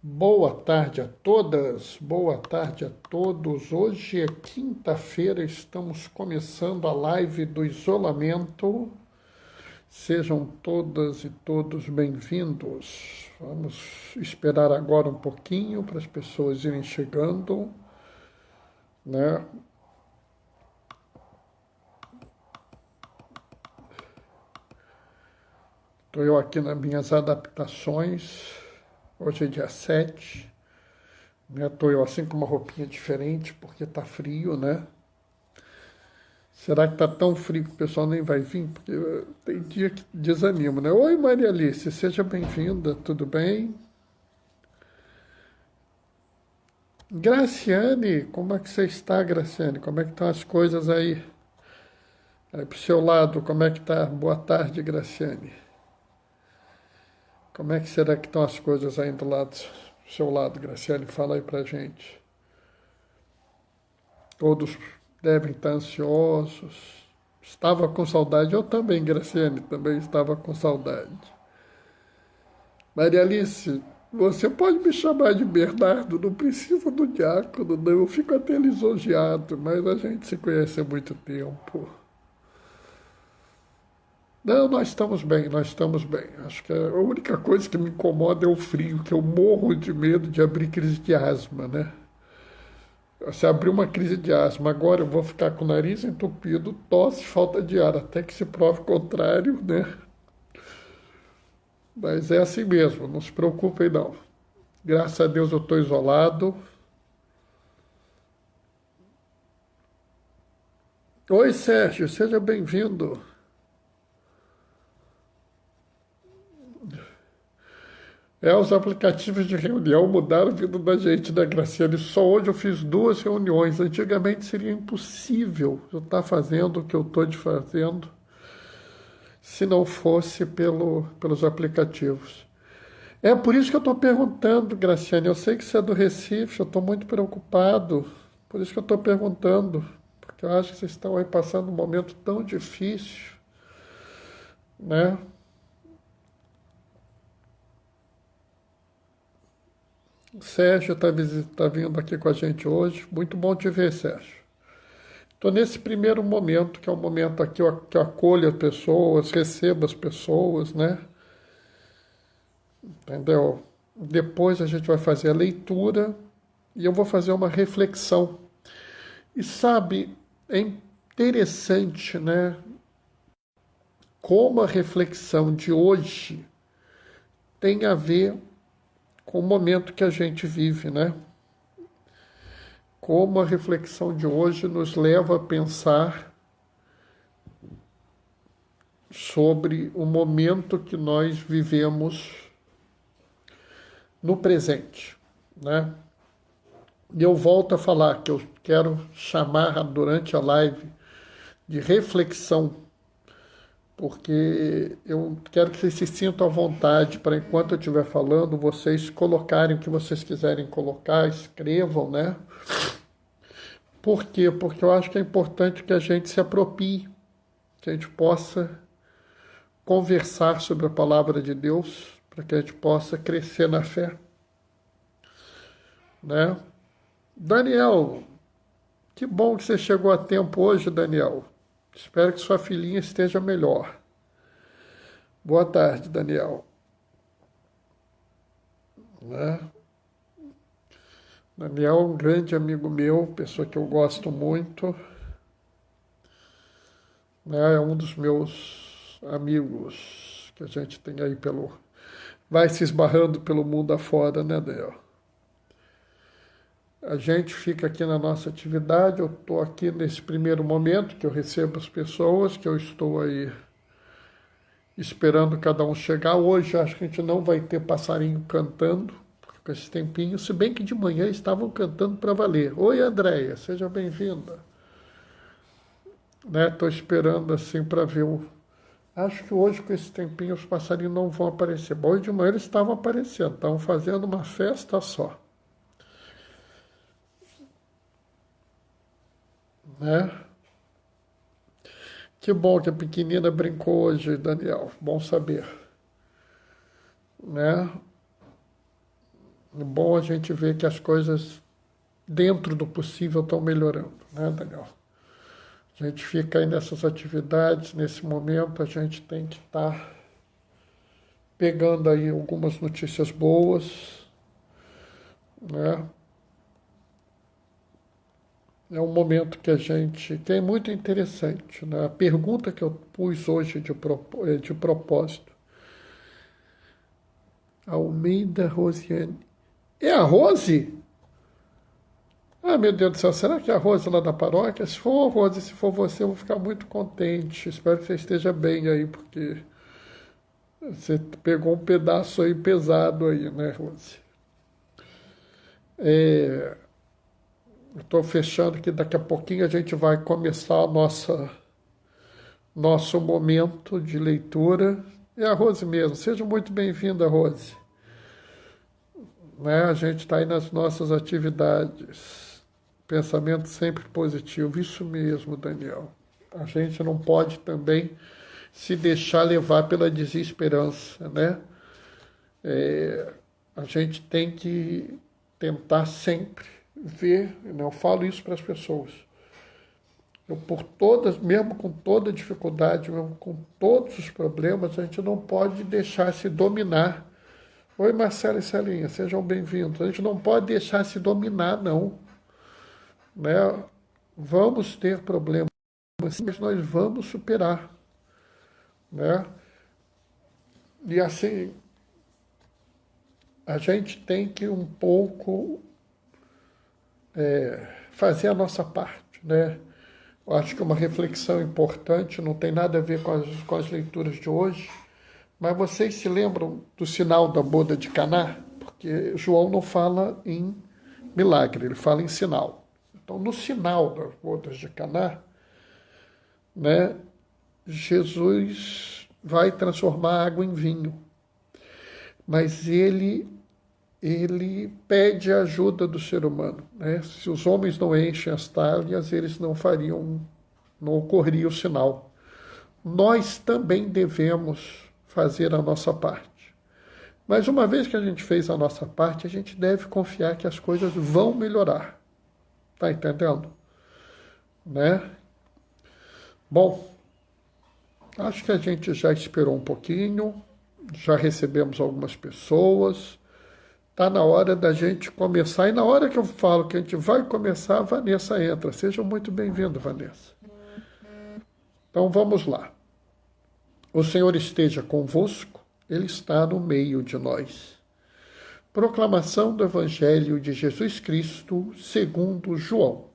Boa tarde a todas, boa tarde a todos. Hoje é quinta-feira, estamos começando a live do isolamento. Sejam todas e todos bem-vindos. Vamos esperar agora um pouquinho para as pessoas irem chegando, né? Estou eu aqui nas minhas adaptações. Hoje é dia 7. Estou eu assim com uma roupinha diferente, porque tá frio, né? Será que tá tão frio que o pessoal nem vai vir? Porque tem dia que desanima, né? Oi, Maria Alice, seja bem-vinda, tudo bem? Graciane, como é que você está, Graciane? Como é que estão as coisas aí? Aí pro seu lado, como é que tá? Boa tarde, Graciane. Como é que será que estão as coisas aí do lado, do seu lado, Graciane? Fala aí pra gente. Todos devem estar ansiosos. Estava com saudade, eu também, Graciane, também estava com saudade. Maria Alice, você pode me chamar de Bernardo, não precisa do diácono, não. Eu fico até lisonjeado, mas a gente se conhece há muito tempo. Não, nós estamos bem, nós estamos bem. Acho que a única coisa que me incomoda é o frio, que eu morro de medo de abrir crise de asma, né? Se abrir uma crise de asma, agora eu vou ficar com o nariz entupido, tosse, falta de ar, até que se prove o contrário, né? Mas é assim mesmo, não se preocupem não. Graças a Deus eu estou isolado. Oi, Sérgio, seja bem-vindo. Os aplicativos de reunião mudaram a vida da gente, né, Graciane? Só hoje eu fiz 2 reuniões. Antigamente seria impossível eu estar fazendo o que eu estou fazendo se não fosse pelos aplicativos. É por isso que eu estou perguntando, Graciane. Eu sei que você é do Recife, eu estou muito preocupado. Por isso que eu estou perguntando. Porque eu acho que vocês estão aí passando um momento tão difícil, né? O Sérgio está vindo aqui com a gente hoje. Muito bom te ver, Sérgio. Estou nesse primeiro momento, que é o momento aqui que eu acolho as pessoas, recebo as pessoas, né? Entendeu? Depois a gente vai fazer a leitura e eu vou fazer uma reflexão. E sabe, é interessante, né? Como a reflexão de hoje tem a ver com o momento que a gente vive, né? Como a reflexão de hoje nos leva a pensar sobre o momento que nós vivemos no presente, né? E eu volto a falar que eu quero chamar durante a live de reflexão, porque eu quero que vocês se sintam à vontade para, enquanto eu estiver falando, vocês colocarem o que vocês quiserem colocar, escrevam, né? Por quê? Porque eu acho que é importante que a gente se aproprie, que a gente possa conversar sobre a palavra de Deus, para que a gente possa crescer na fé, né? Daniel, que bom que você chegou a tempo hoje, Daniel. Espero que sua filhinha esteja melhor. Boa tarde, Daniel. Né? Daniel é um grande amigo meu, pessoa que eu gosto muito. Né? É um dos meus amigos que a gente tem aí vai se esbarrando pelo mundo afora, né, Daniel? A gente fica aqui na nossa atividade, eu estou aqui nesse primeiro momento que eu recebo as pessoas, que eu estou aí esperando cada um chegar. Hoje acho que a gente não vai ter passarinho cantando, com esse tempinho, se bem que de manhã estavam cantando para valer. Oi, Andréia, seja bem-vinda. Estou esperando assim para ver o... Acho que hoje com esse tempinho os passarinhos não vão aparecer. Bom, hoje de manhã eles estavam aparecendo, estavam fazendo uma festa só. Né? Que bom que a pequenina brincou hoje, Daniel. Bom saber. Né? É bom a gente ver que as coisas, dentro do possível, estão melhorando, né, Daniel? A gente fica aí nessas atividades, nesse momento, a gente tem que estar pegando aí algumas notícias boas, né? É um momento que é muito interessante, né? A pergunta que eu pus hoje de propósito, Almeida Rosiane. É a Rose? Ah, meu Deus do céu, será que é a Rose lá da paróquia? Se for a Rose, se for você, eu vou ficar muito contente. Espero que você esteja bem aí, porque você pegou um pedaço aí pesado aí, né, Rose? Estou fechando que daqui a pouquinho a gente vai começar nosso momento de leitura. É a Rose mesmo. Seja muito bem-vinda, Rose. Né? A gente está aí nas nossas atividades. Pensamento sempre positivo. Isso mesmo, Daniel. A gente não pode também se deixar levar pela desesperança, né? A gente tem que tentar sempre ver, né? Eu falo isso para as pessoas. Mesmo com toda dificuldade, mesmo com todos os problemas, a gente não pode deixar se dominar. Oi, Marcelo e Celinha, sejam bem-vindos. A gente não pode deixar se dominar, não. Né? Vamos ter problemas, mas nós vamos superar. Né? E assim, a gente tem que um pouco fazer a nossa parte, né? Eu acho que uma reflexão importante, não tem nada a ver com as leituras de hoje, mas vocês se lembram do sinal da boda de Caná? Porque João não fala em milagre, ele fala em sinal. Então, no sinal das bodas de Caná, né, Jesus vai transformar água em vinho, mas ele pede a ajuda do ser humano. Né? Se os homens não enchem as talhas, eles não ocorreria o sinal. Nós também devemos fazer a nossa parte. Mas uma vez que a gente fez a nossa parte, a gente deve confiar que as coisas vão melhorar. Tá entendendo? Né? Bom, acho que a gente já esperou um pouquinho, já recebemos algumas pessoas. Está na hora da gente começar. E na hora que eu falo que a gente vai começar, a Vanessa entra. Seja muito bem-vindo, Vanessa. Então vamos lá. O Senhor esteja convosco, Ele está no meio de nós. Proclamação do Evangelho de Jesus Cristo, segundo João.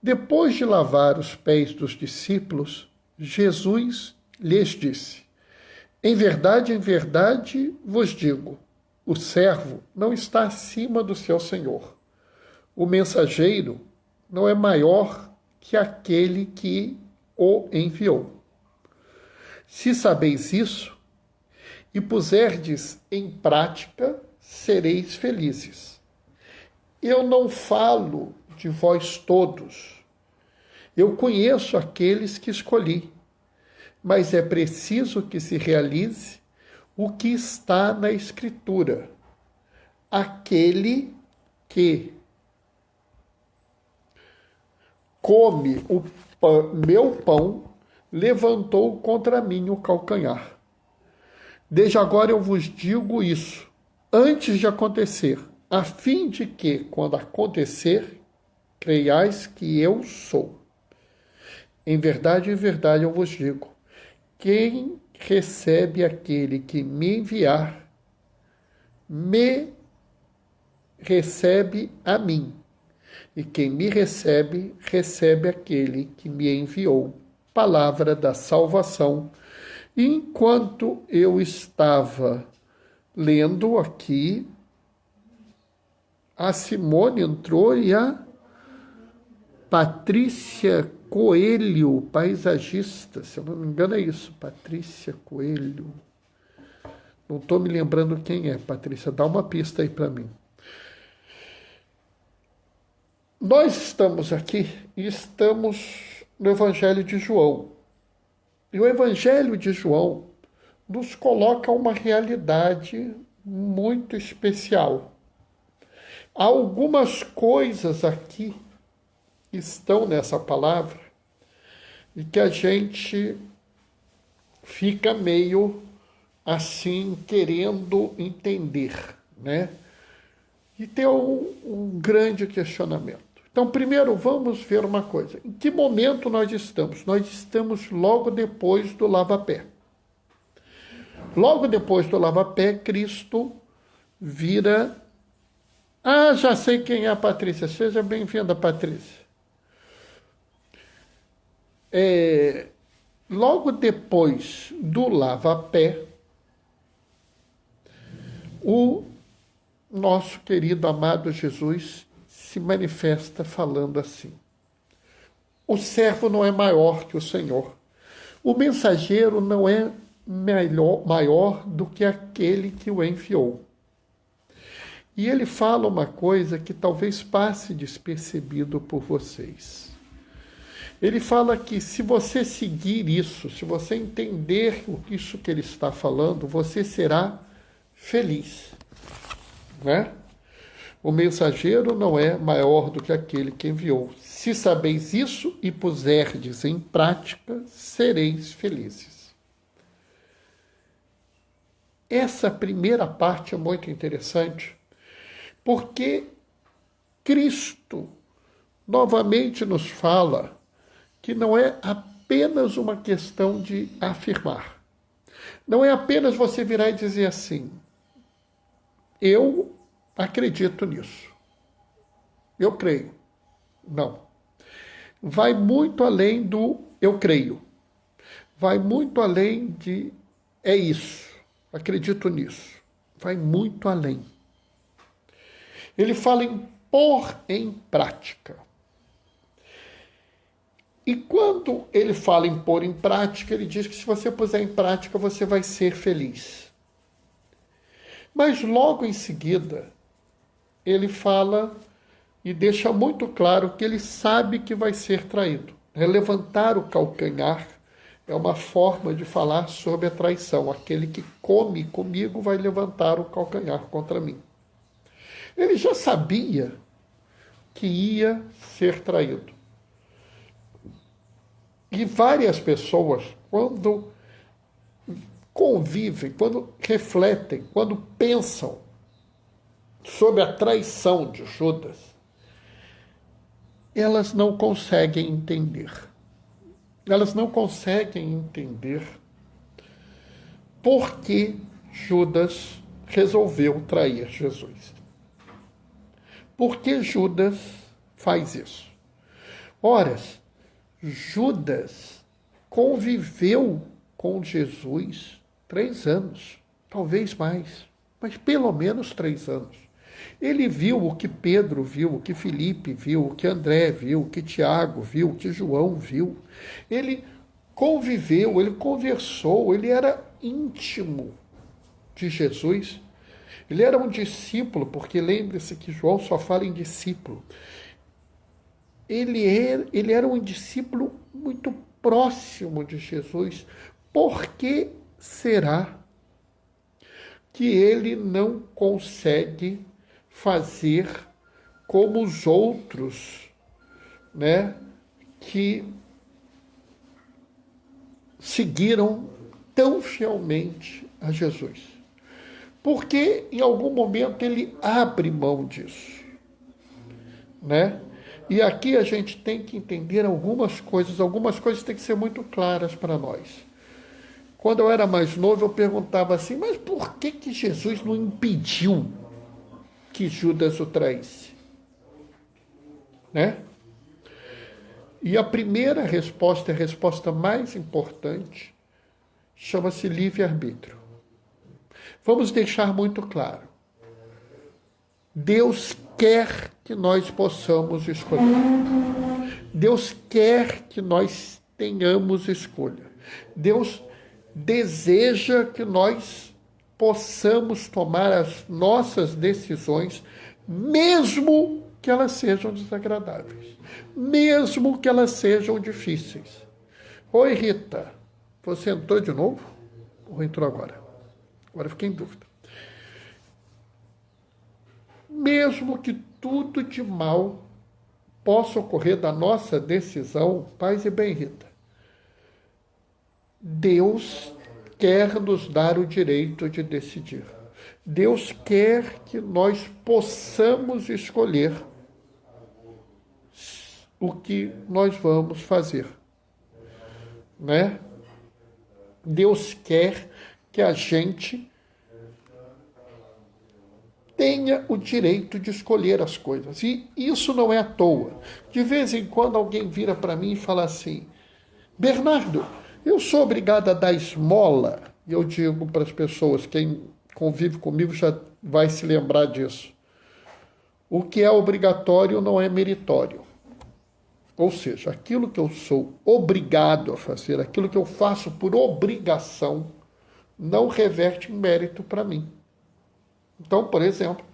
Depois de lavar os pés dos discípulos, Jesus lhes disse: em verdade vos digo, o servo não está acima do seu senhor. O mensageiro não é maior que aquele que o enviou. Se sabeis isso e puserdes em prática, sereis felizes. Eu não falo de vós todos. Eu conheço aqueles que escolhi, mas é preciso que se realize o que está na Escritura. Aquele que come meu pão levantou contra mim o calcanhar. Desde agora eu vos digo isso, antes de acontecer, a fim de que, quando acontecer, creiais que eu sou. Em verdade eu vos digo, quem recebe aquele que me enviar, me recebe a mim. E quem me recebe, recebe aquele que me enviou. Palavra da salvação. E enquanto eu estava lendo aqui, a Simone entrou e a Patrícia Coelho, paisagista, se eu não me engano é isso, Patrícia Coelho. Não estou me lembrando quem é, Patrícia, dá uma pista aí para mim. Nós estamos aqui e estamos no Evangelho de João. E o Evangelho de João nos coloca uma realidade muito especial. Algumas coisas aqui estão nessa palavra e que a gente fica meio assim querendo entender, né? E tem um grande questionamento. Então, primeiro, vamos ver uma coisa. Em que momento nós estamos? Nós estamos logo depois do lava-pé. Logo depois do lava-pé, Cristo vira... Ah, já sei quem é a Patrícia. Seja bem-vinda, Patrícia. Logo depois do lava-pé, o nosso querido amado Jesus se manifesta falando assim: o servo não é maior que o Senhor, o mensageiro não é maior do que aquele que o enviou. E ele fala uma coisa que talvez passe despercebido por vocês. Ele fala que se você seguir isso, se você entender isso que ele está falando, você será feliz, né? O mensageiro não é maior do que aquele que enviou. Se sabeis isso e puserdes em prática, sereis felizes. Essa primeira parte é muito interessante, porque Cristo novamente nos fala que não é apenas uma questão de afirmar. Não é apenas você virar e dizer assim: eu acredito nisso, eu creio. Não. Vai muito além do eu creio. Vai muito além de é isso, acredito nisso. Vai muito além. Ele fala em pôr em prática. E quando ele fala em pôr em prática, ele diz que se você puser em prática, você vai ser feliz. Mas logo em seguida, ele fala e deixa muito claro que ele sabe que vai ser traído. Levantar o calcanhar é uma forma de falar sobre a traição. Aquele que come comigo vai levantar o calcanhar contra mim. Ele já sabia que ia ser traído. E várias pessoas, quando convivem, quando refletem, quando pensam sobre a traição de Judas, elas não conseguem entender. Elas não conseguem entender por que Judas resolveu trair Jesus. Por que Judas faz isso? Ora, Judas conviveu com Jesus 3 anos, talvez mais, mas pelo menos 3 anos. Ele viu o que Pedro viu, o que Filipe viu, o que André viu, o que Tiago viu, o que João viu. Ele conviveu, ele conversou, ele era íntimo de Jesus. Ele era um discípulo, porque lembre-se que João só fala em discípulo. Ele era um discípulo muito próximo de Jesus. Por que será que ele não consegue fazer como os outros, né, que seguiram tão fielmente a Jesus? Porque em algum momento ele abre mão disso, né? E aqui a gente tem que entender algumas coisas têm que ser muito claras para nós. Quando eu era mais novo, eu perguntava assim: mas por que Jesus não impediu que Judas o traísse? Né? E a primeira resposta, a resposta mais importante, chama-se livre-arbítrio. Vamos deixar muito claro. Deus quer que nós possamos escolher. Deus quer que nós tenhamos escolha. Deus deseja que nós possamos tomar as nossas decisões, mesmo que elas sejam desagradáveis, mesmo que elas sejam difíceis. Oi, Rita, você entrou de novo? Ou entrou agora? Agora fiquei em dúvida. mesmo que tudo de mal possa ocorrer da nossa decisão, paz e bem, Rita, Deus quer nos dar o direito de decidir. Deus quer que nós possamos escolher o que nós vamos fazer, né? Deus quer que a gente tenha o direito de escolher as coisas. E isso não é à toa. De vez em quando alguém vira para mim e fala assim: Bernardo, eu sou obrigado a dar esmola? E eu digo para as pessoas, quem convive comigo já vai se lembrar disso. O que é obrigatório não é meritório. Ou seja, aquilo que eu sou obrigado a fazer, aquilo que eu faço por obrigação, não reverte em mérito para mim. Então, por exemplo,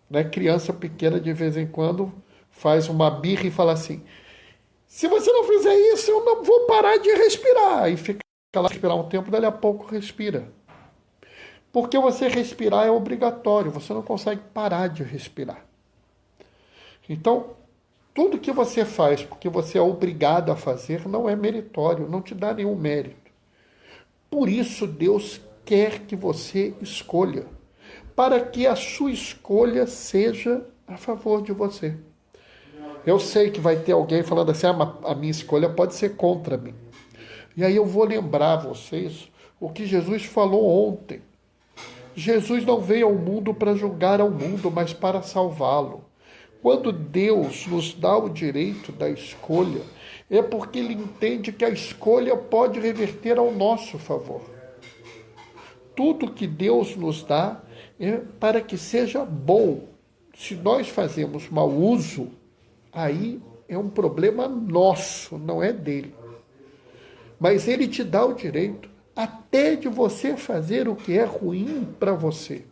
né, criança pequena de vez em quando faz uma birra e fala assim: se você não fizer isso, eu não vou parar de respirar. E fica lá respirar um tempo, dali a pouco respira. Porque você respirar é obrigatório, você não consegue parar de respirar. Então, tudo que você faz porque você é obrigado a fazer não é meritório, não te dá nenhum mérito. Por isso Deus quer que você escolha, para que a sua escolha seja a favor de você. Eu sei que vai ter alguém falando assim: a minha escolha pode ser contra mim. E aí eu vou lembrar a vocês o que Jesus falou ontem. Jesus não veio ao mundo para julgar ao mundo, mas para salvá-lo. Quando Deus nos dá o direito da escolha, é porque Ele entende que a escolha pode reverter ao nosso favor. Tudo que Deus nos dá é para que seja bom. Se nós fazemos mau uso, aí é um problema nosso, não é dele. Mas Ele te dá o direito até de você fazer o que é ruim para você.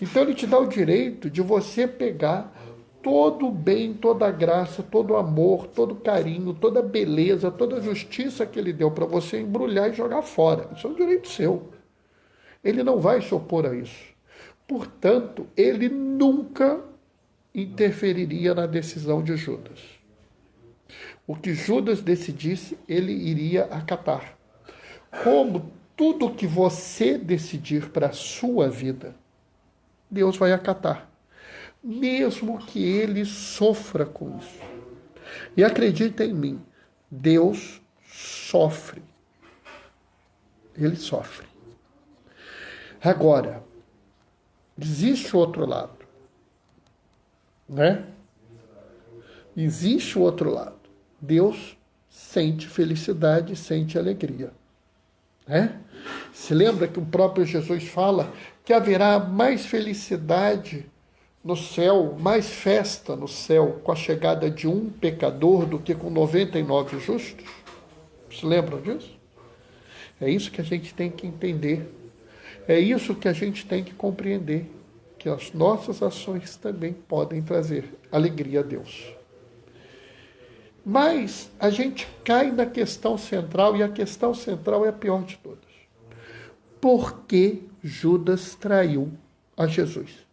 Então Ele te dá o direito de você pegar todo o bem, toda a graça, todo o amor, todo o carinho, toda a beleza, toda a justiça que Ele deu para você, embrulhar e jogar fora. Isso é um direito seu. Ele não vai se opor a isso. Portanto, Ele nunca interferiria na decisão de Judas. O que Judas decidisse, Ele iria acatar. Como tudo que você decidir para a sua vida, Deus vai acatar. Mesmo que ele sofra com isso. E acredita em mim, Deus sofre. Ele sofre. Agora, existe o outro lado, né? Existe o outro lado. Deus sente felicidade, sente alegria, né? Se lembra que o próprio Jesus fala que haverá mais felicidade no céu, mais festa no céu com a chegada de um pecador do que com 99 justos? Se lembram disso? É isso que a gente tem que entender. É isso que a gente tem que compreender. Que as nossas ações também podem trazer alegria a Deus. Mas a gente cai na questão central, e a questão central é a pior de todas. Por que Judas traiu a Jesus?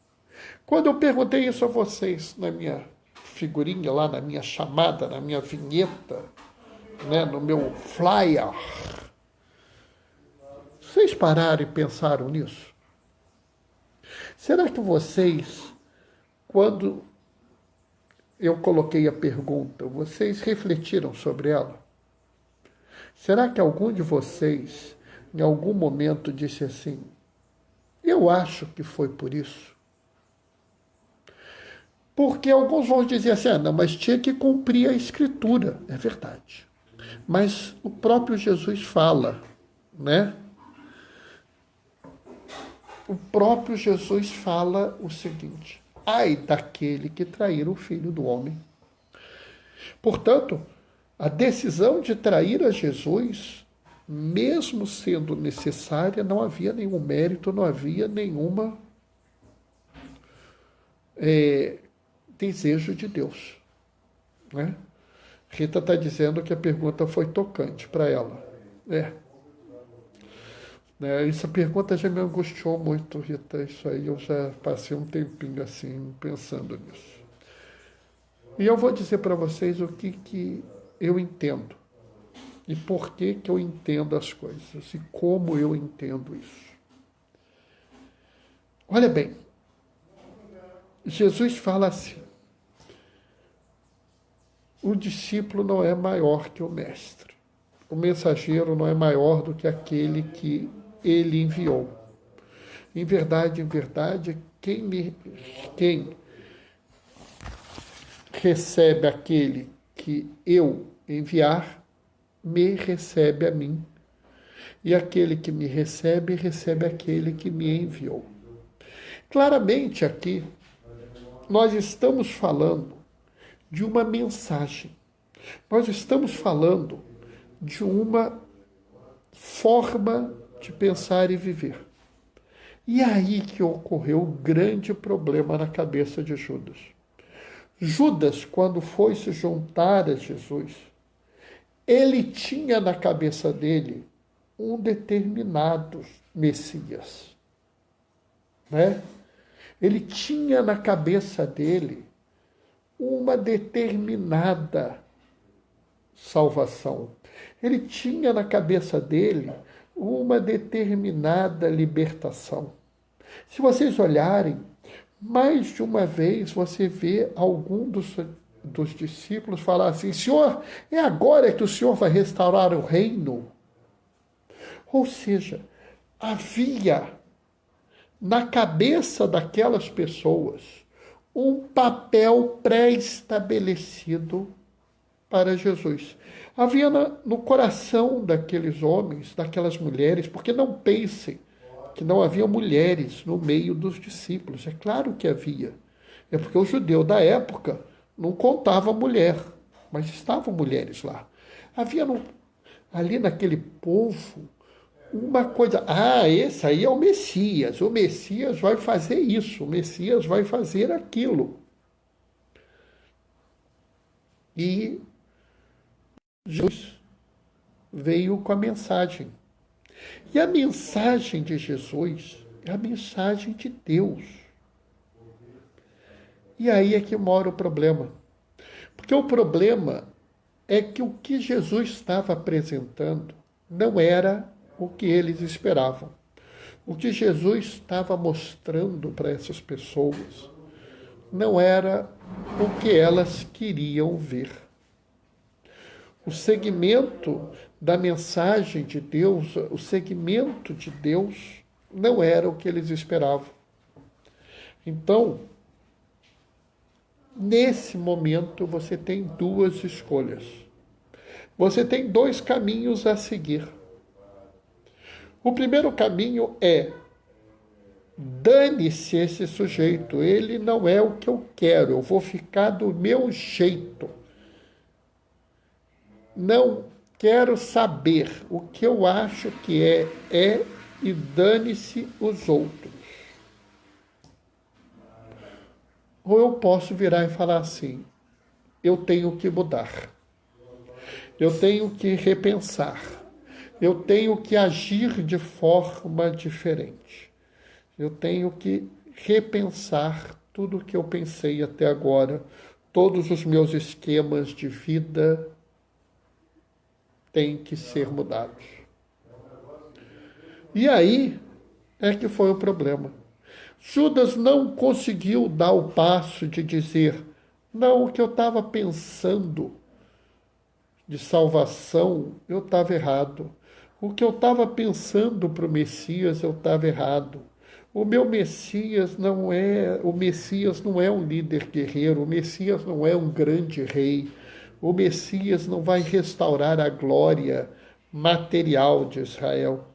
Quando eu perguntei isso a vocês na minha figurinha lá, na minha chamada, na minha vinheta, né, no meu flyer, vocês pararam e pensaram nisso? Será que vocês, quando eu coloquei a pergunta, vocês refletiram sobre ela? Será que algum de vocês, em algum momento, disse assim: eu acho que foi por isso? Porque alguns vão dizer assim: não, mas tinha que cumprir a Escritura. É verdade. Mas o próprio Jesus fala, né? O próprio Jesus fala o seguinte: ai daquele que trair o Filho do Homem. Portanto, a decisão de trair a Jesus, mesmo sendo necessária, não havia nenhum mérito, não havia nenhuma desejo de Deus, né? Rita está dizendo que a pergunta foi tocante para ela. né? Essa pergunta já me angustiou muito, Rita. Isso aí eu já passei um tempinho assim pensando nisso. E eu vou dizer para vocês o que eu entendo e por que eu entendo as coisas e como eu entendo isso. Olha bem, Jesus fala assim: o discípulo não é maior que o mestre. O mensageiro não é maior do que aquele que ele enviou. Em verdade, quem recebe aquele que eu enviar, me recebe a mim. E aquele que me recebe, recebe aquele que me enviou. Claramente aqui, nós estamos falando de uma mensagem. Nós estamos falando de uma forma de pensar e viver. E é aí que ocorreu o grande problema na cabeça de Judas. Judas, quando foi se juntar a Jesus, ele tinha na cabeça dele um determinado Messias, né? Ele tinha na cabeça dele uma determinada salvação. Ele tinha na cabeça dele uma determinada libertação. Se vocês olharem, mais de uma vez você vê algum dos discípulos falar assim: Senhor, é agora que o Senhor vai restaurar o reino? Ou seja, havia na cabeça daquelas pessoas um papel pré-estabelecido para Jesus. Havia no coração daqueles homens, daquelas mulheres, porque não pensem que não havia mulheres no meio dos discípulos. É claro que havia. É porque o judeu da época não contava mulher, mas estavam mulheres lá. Havia ali naquele povo uma coisa: esse aí é o Messias vai fazer isso, o Messias vai fazer aquilo. E Jesus veio com a mensagem. E a mensagem de Jesus é a mensagem de Deus. E aí é que mora o problema. Porque o problema é que o que Jesus estava apresentando não era o que eles esperavam. O que Jesus estava mostrando para essas pessoas não era o que elas queriam ver. O segmento da mensagem de Deus, o segmento de Deus, não era o que eles esperavam. Então, nesse momento, você tem duas escolhas. Você tem dois caminhos a seguir. O primeiro caminho é: dane-se esse sujeito, ele não é o que eu quero, eu vou ficar do meu jeito. Não quero saber, o que eu acho que é e dane-se os outros. Ou eu posso virar e falar assim: eu tenho que mudar, eu tenho que repensar, eu tenho que agir de forma diferente, eu tenho que repensar tudo o que eu pensei até agora, todos os meus esquemas de vida têm que ser mudados. E aí é que foi o problema. Judas não conseguiu dar o passo de dizer: não, o que eu estava pensando de salvação, eu estava errado. O que eu estava pensando para o Messias, eu estava errado. O Messias não é um líder guerreiro, o Messias não é um grande rei, o Messias não vai restaurar a glória material de Israel.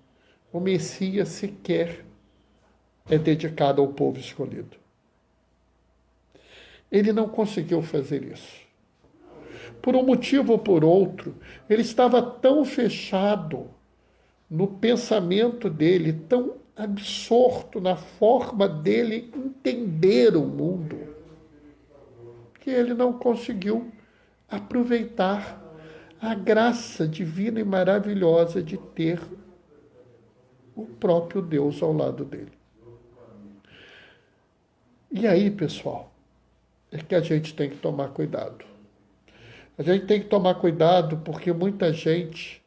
O Messias sequer é dedicado ao povo escolhido. Ele não conseguiu fazer isso. Por um motivo ou por outro, ele estava tão fechado no pensamento dele, tão absorto na forma dele entender o mundo, que ele não conseguiu aproveitar a graça divina e maravilhosa de ter o próprio Deus ao lado dele. E aí, pessoal, é que a gente tem que tomar cuidado. A gente tem que tomar cuidado porque muita gente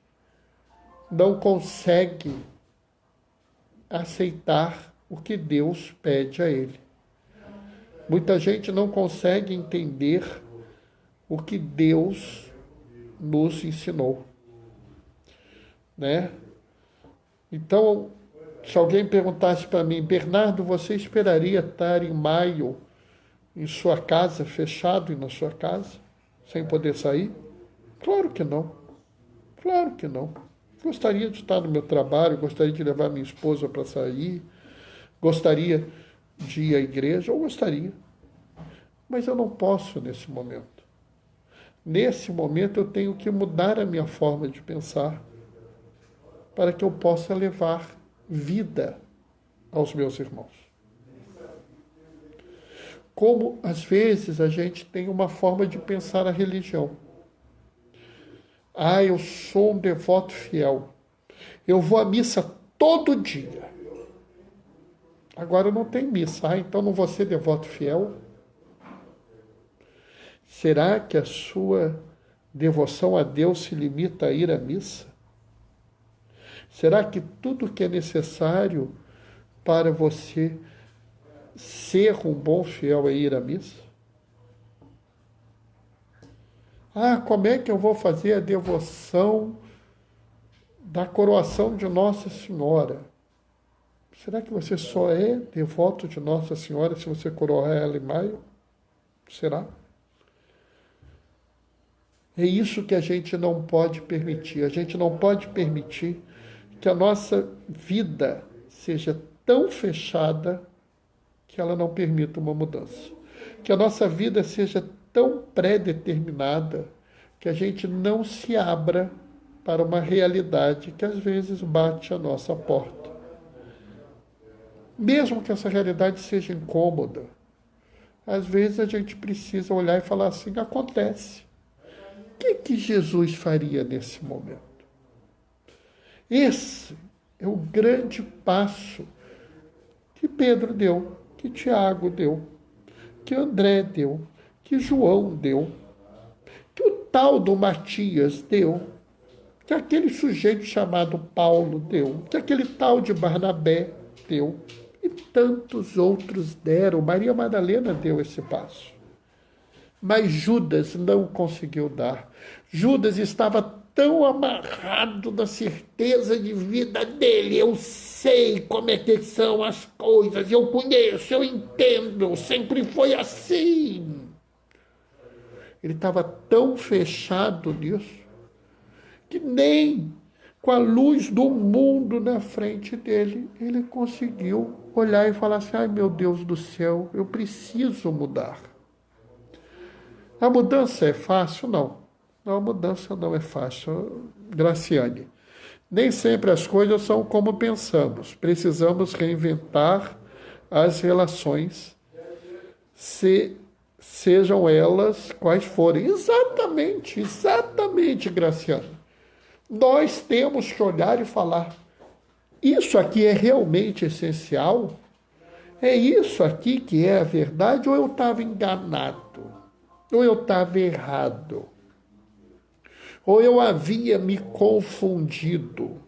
não consegue aceitar o que Deus pede a ele. Muita gente não consegue entender o que Deus nos ensinou, né? Então, se alguém perguntasse para mim, Bernardo, você esperaria estar em maio em sua casa, fechado na sua casa, sem poder sair? Claro que não. Claro que não. Gostaria de estar no meu trabalho, gostaria de levar minha esposa para sair, gostaria de ir à igreja, eu gostaria. Mas eu não posso nesse momento. Nesse momento eu tenho que mudar a minha forma de pensar para que eu possa levar vida aos meus irmãos. Como, às vezes, a gente tem uma forma de pensar a religião. Eu sou um devoto fiel. Eu vou à missa todo dia. Agora não tem missa. Então não vou ser devoto fiel? Será que a sua devoção a Deus se limita a ir à missa? Será que tudo que é necessário para você ser um bom fiel é ir à missa? Como é que eu vou fazer a devoção da coroação de Nossa Senhora? Será que você só é devoto de Nossa Senhora se você coroar ela em maio? Será? É isso que a gente não pode permitir. A gente não pode permitir que a nossa vida seja tão fechada que ela não permita uma mudança. Que a nossa vida seja tão pré-determinada que a gente não se abra para uma realidade que às vezes bate à nossa porta. Mesmo que essa realidade seja incômoda, às vezes a gente precisa olhar e falar assim, acontece. O que Jesus faria nesse momento? Esse é o grande passo que Pedro deu, que Tiago deu, que André deu, que João deu, que o tal do Matias deu, que aquele sujeito chamado Paulo deu, que aquele tal de Barnabé deu, e tantos outros deram. Maria Madalena deu esse passo. Mas Judas não conseguiu dar. Judas estava tão amarrado na certeza de vida dele. Eu sei como é que são as coisas, eu conheço, eu entendo, sempre foi assim. Ele estava tão fechado nisso que nem com a luz do mundo na frente dele, ele conseguiu olhar e falar assim, meu Deus do céu, eu preciso mudar. A mudança é fácil? Não. A mudança não é fácil, Graciane. Nem sempre as coisas são como pensamos. Precisamos reinventar as relações, sejam elas quais forem. Exatamente, Graciane. Nós temos que olhar e falar, isso aqui é realmente essencial? É isso aqui que é a verdade ou eu estava enganado? Ou eu estava errado? Ou eu havia me confundido?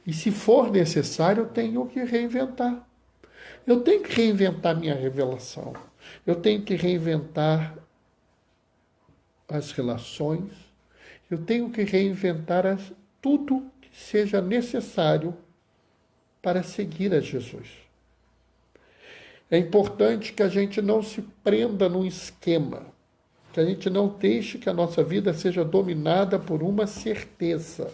E se for necessário, eu tenho que reinventar. Eu tenho que reinventar minha revelação. Eu tenho que reinventar as relações. Eu tenho que reinventar tudo que seja necessário para seguir a Jesus. É importante que a gente não se prenda num esquema, que a gente não deixe que a nossa vida seja dominada por uma certeza.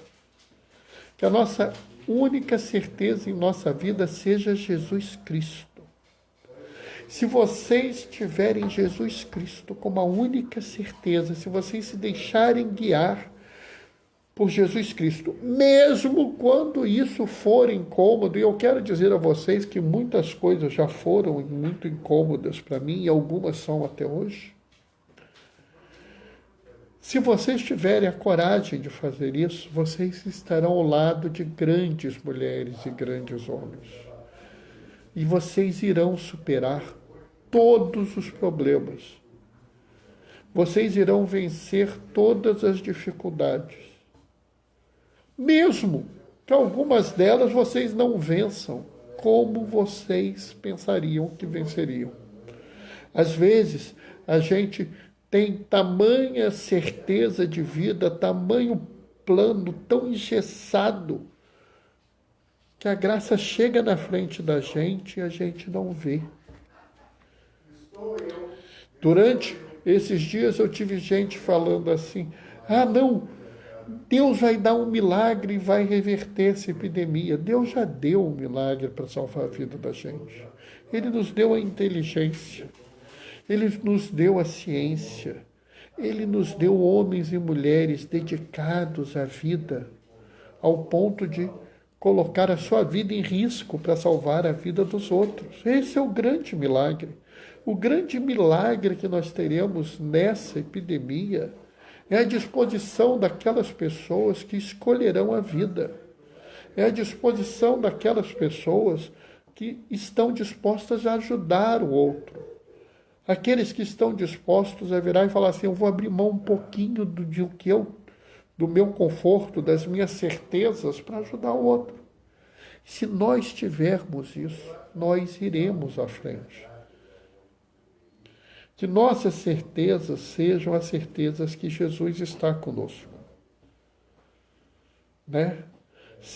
Que a nossa única certeza em nossa vida seja Jesus Cristo. Se vocês tiverem Jesus Cristo como a única certeza, se vocês se deixarem guiar por Jesus Cristo, mesmo quando isso for incômodo, e eu quero dizer a vocês que muitas coisas já foram muito incômodas para mim, e algumas são até hoje. Se vocês tiverem a coragem de fazer isso, vocês estarão ao lado de grandes mulheres e grandes homens. E vocês irão superar todos os problemas. Vocês irão vencer todas as dificuldades. Mesmo que algumas delas vocês não vençam, como vocês pensariam que venceriam. Às vezes, a gente tem tamanha certeza de vida, tamanho plano tão engessado, que a graça chega na frente da gente e a gente não vê. Durante esses dias eu tive gente falando assim, não, Deus vai dar um milagre e vai reverter essa epidemia. Deus já deu um milagre para salvar a vida da gente. Ele nos deu a inteligência. Ele nos deu a ciência. Ele nos deu homens e mulheres dedicados à vida, ao ponto de colocar a sua vida em risco para salvar a vida dos outros. Esse é o grande milagre. O grande milagre que nós teremos nessa epidemia é a disposição daquelas pessoas que escolherão a vida. É a disposição daquelas pessoas que estão dispostas a ajudar o outro. Aqueles que estão dispostos a virar e falar assim, eu vou abrir mão um pouquinho do meu conforto, das minhas certezas para ajudar o outro. Se nós tivermos isso, nós iremos à frente. Que nossas certezas sejam as certezas que Jesus está conosco. Né?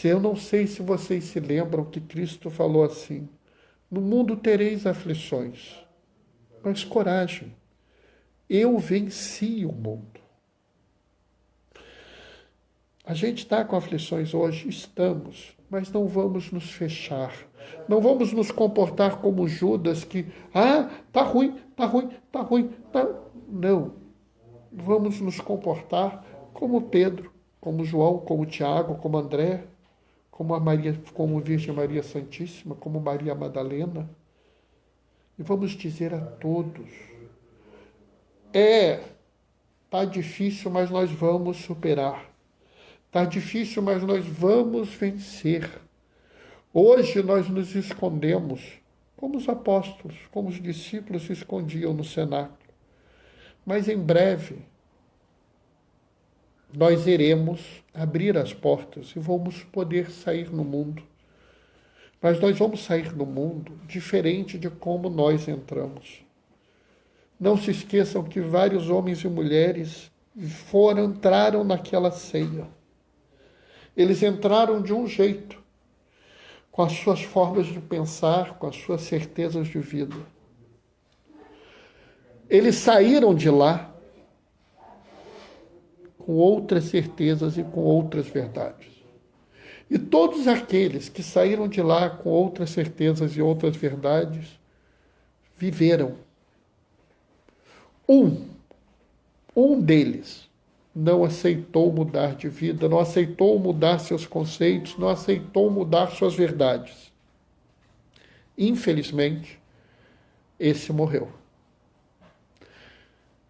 Eu não sei se vocês se lembram que Cristo falou assim, no mundo tereis aflições, mas coragem, eu venci o mundo. A gente está com aflições hoje? Estamos, mas não vamos nos fechar. Não vamos nos comportar como Judas que, tá ruim. Não. Vamos nos comportar como Pedro, como João, como Tiago, como André, como Virgem Maria Santíssima, como Maria Madalena. E vamos dizer a todos, tá difícil, mas nós vamos superar. Tá difícil, mas nós vamos vencer. Hoje nós nos escondemos, como os apóstolos, como os discípulos se escondiam no cenáculo. Mas em breve, nós iremos abrir as portas e vamos poder sair no mundo. Mas nós vamos sair no mundo diferente de como nós entramos. Não se esqueçam que vários homens e mulheres entraram naquela ceia. Eles entraram de um jeito, com as suas formas de pensar, com as suas certezas de vida. Eles saíram de lá com outras certezas e com outras verdades. E todos aqueles que saíram de lá com outras certezas e outras verdades, viveram. Um deles não aceitou mudar de vida, não aceitou mudar seus conceitos, não aceitou mudar suas verdades. Infelizmente, esse morreu.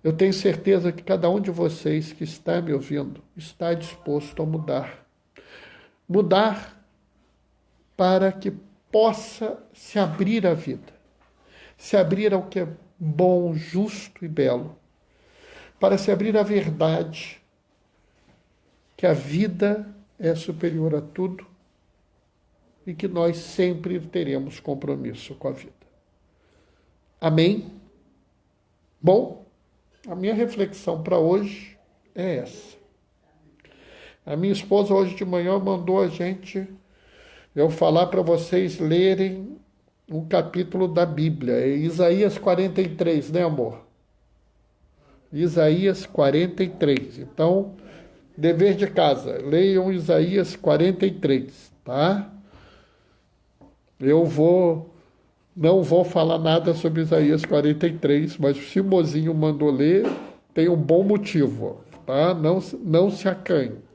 Eu tenho certeza que cada um de vocês que está me ouvindo está disposto a mudar. Mudar para que possa se abrir à vida, se abrir ao que é bom, justo e belo, para se abrir à verdade, que a vida é superior a tudo e que nós sempre teremos compromisso com a vida. Amém? Bom, a minha reflexão para hoje é essa. A minha esposa hoje de manhã mandou eu falar para vocês lerem um capítulo da Bíblia, é Isaías 43, né, amor? Isaías 43. Então, dever de casa, leiam Isaías 43, tá? Não vou falar nada sobre Isaías 43, mas se o Mozinho mandou ler, tem um bom motivo, tá? Não se acanhe.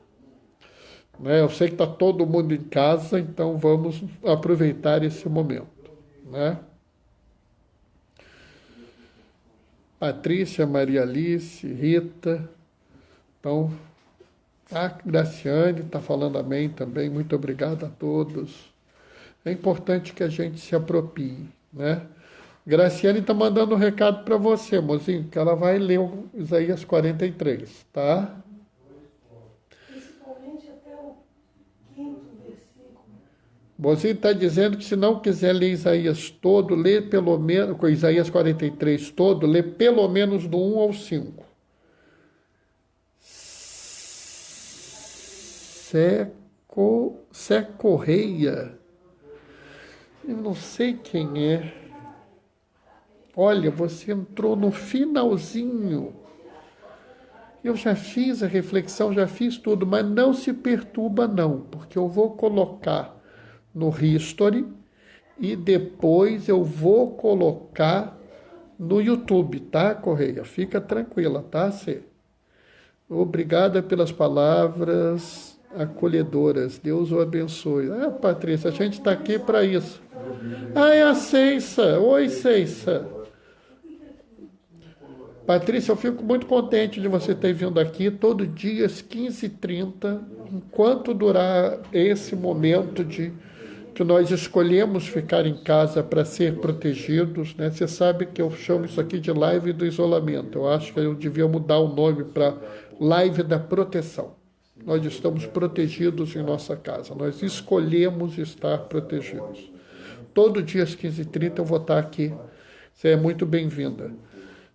Né? Eu sei que está todo mundo em casa, então vamos aproveitar esse momento, né? Patrícia, Maria Alice, Rita, Então, a Graciane está falando amém também. Muito obrigado a todos. É importante que a gente se aproprie, né? Graciane está mandando um recado para você, mozinho, que ela vai ler o Isaías 43, tá? Principalmente até o 5º versículo. Mozinho está dizendo que se não quiser ler Isaías todo, lê pelo menos, com Isaías 43 todo, lê pelo menos do 1 ao 5. Sé Correia. Eu não sei quem é. Olha, você entrou no finalzinho. Eu já fiz a reflexão, já fiz tudo, mas não se perturba não, porque eu vou colocar no History e depois eu vou colocar no YouTube, tá, Correia? Fica tranquila, tá, Cê? Obrigada pelas palavras acolhedoras. Deus o abençoe. Ah, Patrícia, a gente está aqui para isso. Ah, é a Ceissa. Oi, Ceissa. Patrícia, eu fico muito contente de você ter vindo aqui todo dia às 15h30, enquanto durar esse momento de que nós escolhemos ficar em casa para ser protegidos, né? Você sabe que eu chamo isso aqui de live do isolamento. Eu acho que eu devia mudar o nome para live da proteção. Nós estamos protegidos em nossa casa. Nós escolhemos estar protegidos. Todo dia às 15h30 eu vou estar aqui. Você é muito bem-vinda.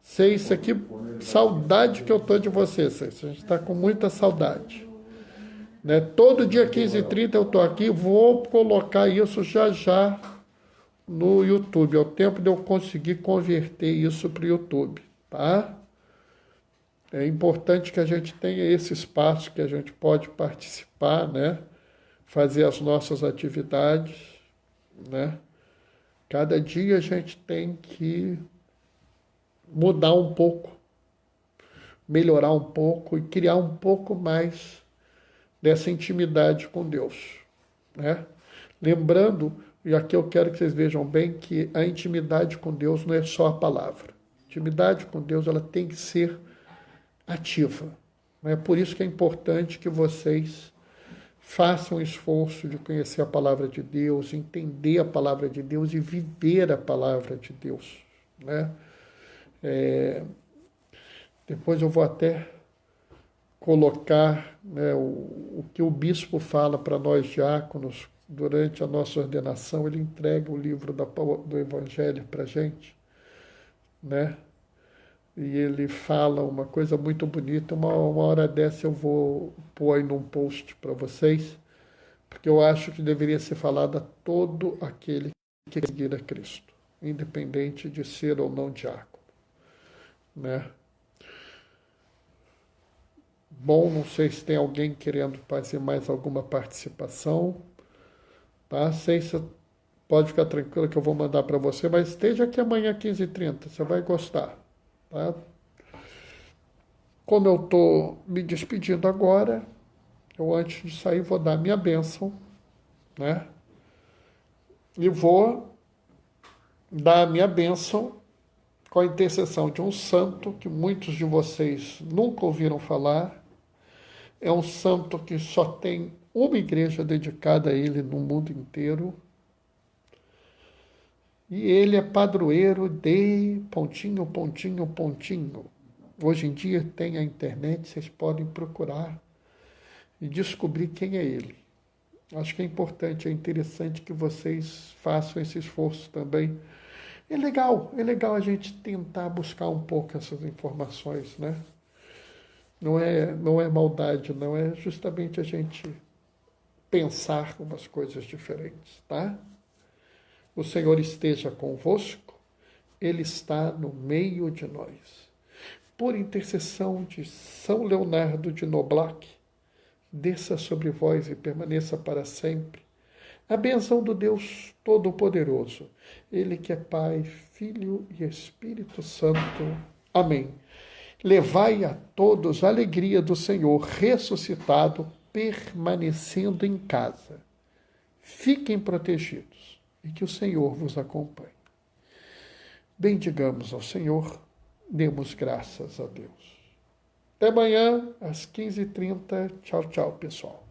Isso aqui, saudade que eu estou de você, Ceiça. A gente está com muita saudade. Né? Todo dia 15h30 eu estou aqui, vou colocar isso já no YouTube. É o tempo de eu conseguir converter isso para o YouTube, tá? É importante que a gente tenha esse espaço que a gente pode participar, né? Fazer as nossas atividades, né? Cada dia a gente tem que mudar um pouco, melhorar um pouco e criar um pouco mais dessa intimidade com Deus, né? Lembrando, e aqui eu quero que vocês vejam bem, que a intimidade com Deus não é só a palavra. A intimidade com Deus, ela tem que ser ativa. É por isso que é importante que vocês façam o esforço de conhecer a palavra de Deus, entender a palavra de Deus e viver a palavra de Deus, né? Depois eu vou até colocar, né, o que o bispo fala para nós diáconos durante a nossa ordenação. Ele entrega o livro do Evangelho para a gente, né? E ele fala uma coisa muito bonita. Uma hora dessa eu vou pôr aí num post para vocês, porque eu acho que deveria ser falado a todo aquele que quer seguir a Cristo, independente de ser ou não diácono, né? Bom, não sei se tem alguém querendo fazer mais alguma participação, tá? Sei se pode ficar tranquilo que eu vou mandar para você, mas esteja aqui amanhã 15h30, você vai gostar, tá? Como eu estou me despedindo agora, eu antes de sair vou dar minha bênção, né? E vou dar a minha bênção com a intercessão de um santo que muitos de vocês nunca ouviram falar. É um santo que só tem uma igreja dedicada a ele no mundo inteiro. E ele é padroeiro de pontinho, pontinho, pontinho. Hoje em dia tem a internet, vocês podem procurar e descobrir quem é ele. Acho que é importante, é interessante que vocês façam esse esforço também. É legal a gente tentar buscar um pouco essas informações, né? Não é maldade, não, é justamente a gente pensar umas coisas diferentes, tá? O Senhor esteja convosco, Ele está no meio de nós. Por intercessão de São Leonardo de Noblac, desça sobre vós e permaneça para sempre a bênção do Deus Todo-Poderoso, Ele que é Pai, Filho e Espírito Santo. Amém. Levai a todos a alegria do Senhor ressuscitado, permanecendo em casa. Fiquem protegidos e que o Senhor vos acompanhe. Bendigamos ao Senhor, demos graças a Deus. Até amanhã, às 15h30. Tchau, tchau, pessoal.